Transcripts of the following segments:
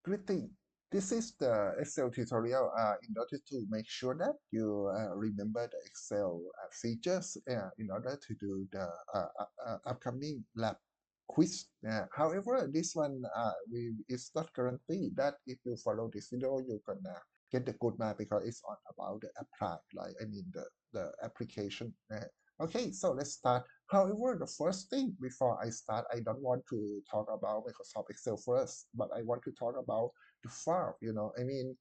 Greeting. This is the Excel tutorial in order to make sure that you remember the Excel features in order to do the upcoming lab quiz. However, this one is not guaranteed that if you follow this video, you're gonna get the good mark because it's on about the apply, like I mean the application. Okay, so let's start. However, the first thing before I start, I don't want to talk about Microsoft Excel first, but I want to talk about the file. I mean,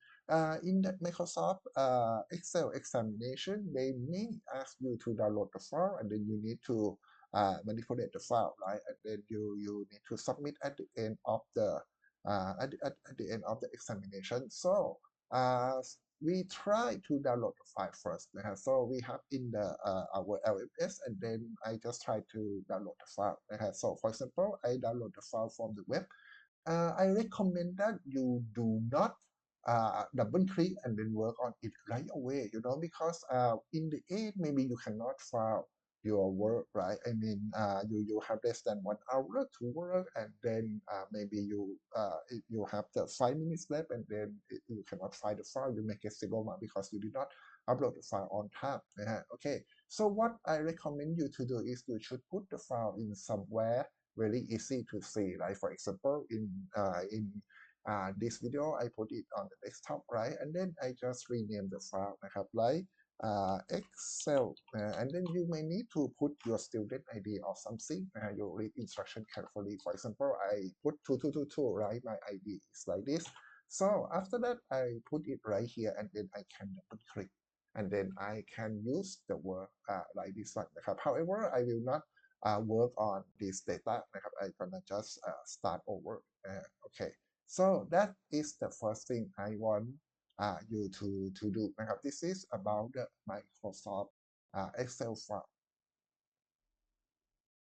in that Microsoft Excel examination, they may ask you to download the file, and then you need to manipulate the file, right? And then you need to submit at the end of the at the end of the examination. So uh, we try to download the file first. So we have in the our LMS, and then I just try to download the file. So for example, I download the file from the web. I recommend that you do not double click and then work on it right away, because in the end, maybe you cannot file your work, right? I mean, you have less than 1 hour to work, and then maybe you have the 5 minutes left, and then you cannot find the file. You make a single mark because you did not upload the file on time. Okay, so what I recommend you to do is you should put the file in somewhere very easy to see. Like for example, in this video, I put it on the desktop, right? And then I just rename the file, like Excel, and then you may need to put your student ID or something. You read instruction carefully. For example, I put 2222, right? My ID is like this. So after that, I put it right here, and then I can double click, and then I can use the word like this one. However, I will not work on this data. I'm gonna just start over. Okay, so that is the first thing I want you to do. This is about the Microsoft Excel file.